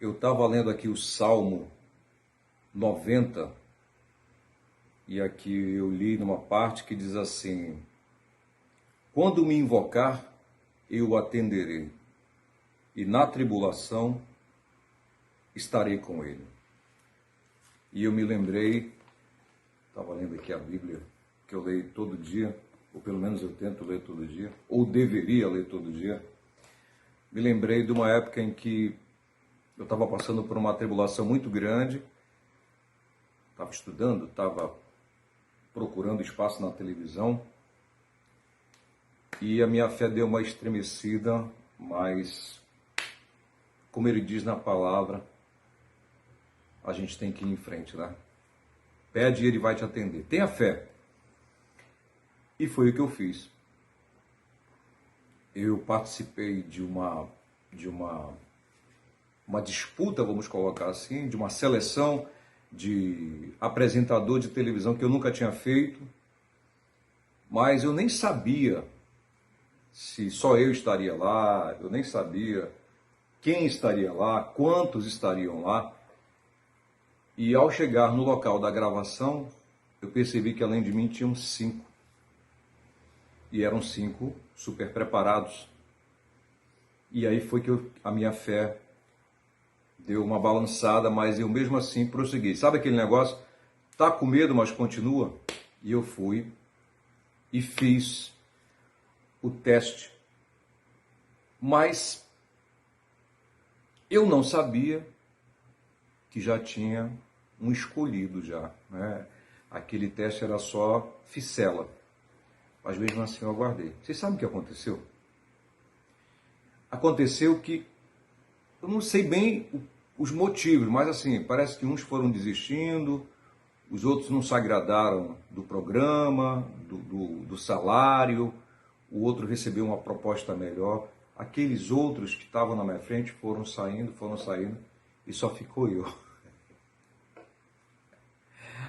Eu estava lendo aqui o Salmo 90 e aqui eu li numa parte que diz assim: quando me invocar, eu o atenderei, e na tribulação estarei com ele. E eu me lembrei, estava lendo aqui a Bíblia, que eu leio todo dia, ou pelo menos eu tento ler todo dia, ou deveria ler todo dia. Me lembrei de uma época em que eu estava passando por uma tribulação muito grande, estava estudando, estava procurando espaço na televisão, e a minha fé deu uma estremecida, mas, como ele diz na palavra, a gente tem que ir em frente, né? Pede e ele vai te atender. Tenha fé. E foi o que eu fiz. Eu participei de uma disputa, vamos colocar assim, de uma seleção de apresentador de televisão que eu nunca tinha feito, mas eu nem sabia se só eu estaria lá, eu nem sabia quem estaria lá, quantos estariam lá. E ao chegar no local da gravação, eu percebi que além de mim tinham 5. E eram 5 super preparados. E aí foi que a minha fé deu uma balançada, mas eu mesmo assim prossegui. Sabe aquele negócio? Tá com medo, mas continua? E eu fui e fiz o teste. Mas eu não sabia que já tinha um escolhido já, né? Aquele teste era só ficela. Mas mesmo assim eu aguardei. Vocês sabem o que aconteceu? Aconteceu que eu não sei bem os motivos, mas assim, parece que uns foram desistindo, os outros não se agradaram do programa, do salário, o outro recebeu uma proposta melhor. Aqueles outros que estavam na minha frente foram saindo, e só ficou eu.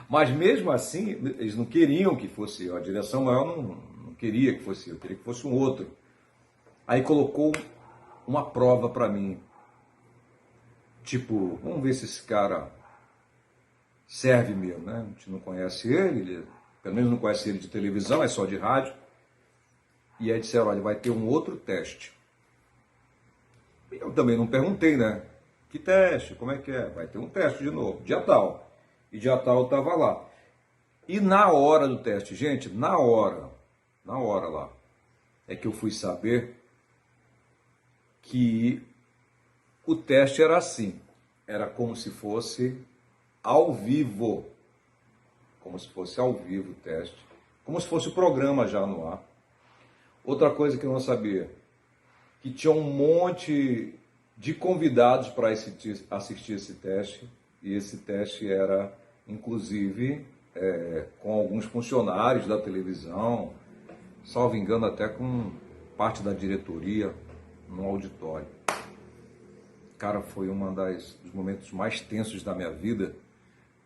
Mas mesmo assim, eles não queriam que fosse eu, a direção maior não queria que fosse eu, queria que fosse um outro. Aí colocou uma prova para mim. Tipo, vamos ver se esse cara serve mesmo, né? A gente não conhece ele, pelo menos não conhece ele de televisão, é só de rádio. E aí disseram, olha, vai ter um outro teste. Eu também não perguntei, né? Que teste? Como é que é? Vai ter um teste de novo, dia tal. E dia tal eu estava lá. E na hora do teste, gente, na hora lá, é que eu fui saber que o teste era assim, era como se fosse ao vivo, como se fosse ao vivo o teste, como se fosse o programa já no ar. Outra coisa que eu não sabia, que tinha um monte de convidados para assistir esse teste, e esse teste era, inclusive, com alguns funcionários da televisão, salvo engano até com parte da diretoria no auditório. Cara, foi dos momentos mais tensos da minha vida,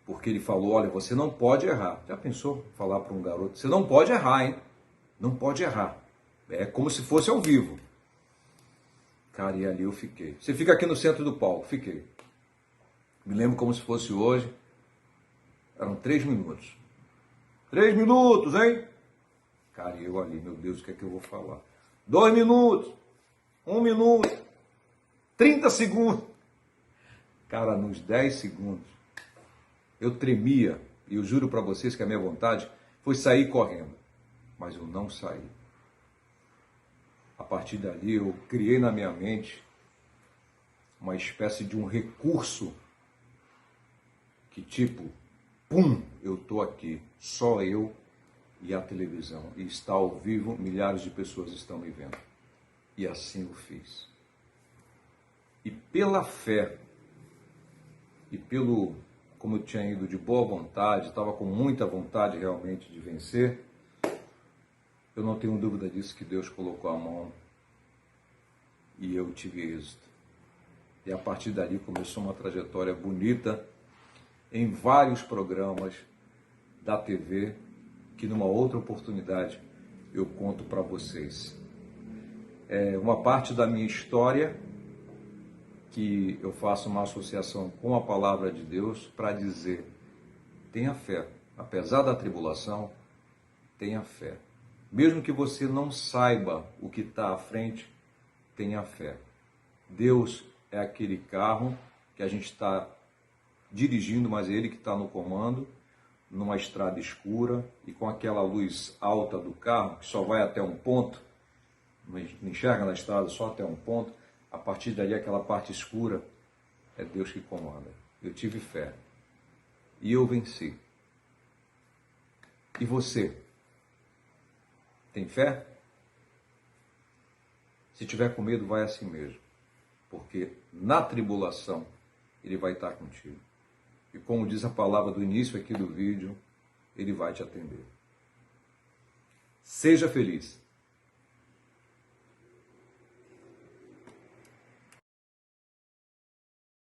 porque ele falou, olha, você não pode errar. Já pensou falar para um garoto, você não pode errar, hein? Não pode errar. É como se fosse ao vivo. Cara, e ali eu fiquei. Você fica aqui no centro do palco, fiquei. Me lembro como se fosse hoje. Eram 3 minutos. 3 minutos, hein? Cara, e eu ali, meu Deus, o que é que eu vou falar? 2 minutos. 1 minuto. 30 segundos. Cara, nos 10 segundos, eu tremia. E eu juro para vocês que a minha vontade foi sair correndo. Mas eu não saí. A partir dali, eu criei na minha mente uma espécie de um recurso que tipo, pum, eu tô aqui, só eu e a televisão. E está ao vivo, milhares de pessoas estão me vendo. E assim eu fiz. E pela fé, e como eu tinha ido de boa vontade, estava com muita vontade realmente de vencer, eu não tenho dúvida disso, que Deus colocou a mão e eu tive êxito. E a partir dali começou uma trajetória bonita em vários programas da TV, que numa outra oportunidade eu conto para vocês. Uma parte da minha história que eu faço uma associação com a palavra de Deus para dizer: tenha fé. Apesar da tribulação, tenha fé. Mesmo que você não saiba o que está à frente, tenha fé. Deus é aquele carro que a gente está dirigindo, mas é Ele que está no comando, numa estrada escura e com aquela luz alta do carro, que só vai até um ponto, não enxerga na estrada só até um ponto, a partir dali aquela parte escura, é Deus que comanda. Eu tive fé e eu venci. E você? Tem fé? Se tiver com medo, vai assim mesmo, porque na tribulação Ele vai estar contigo. E como diz a palavra do início aqui do vídeo, Ele vai te atender. Seja feliz.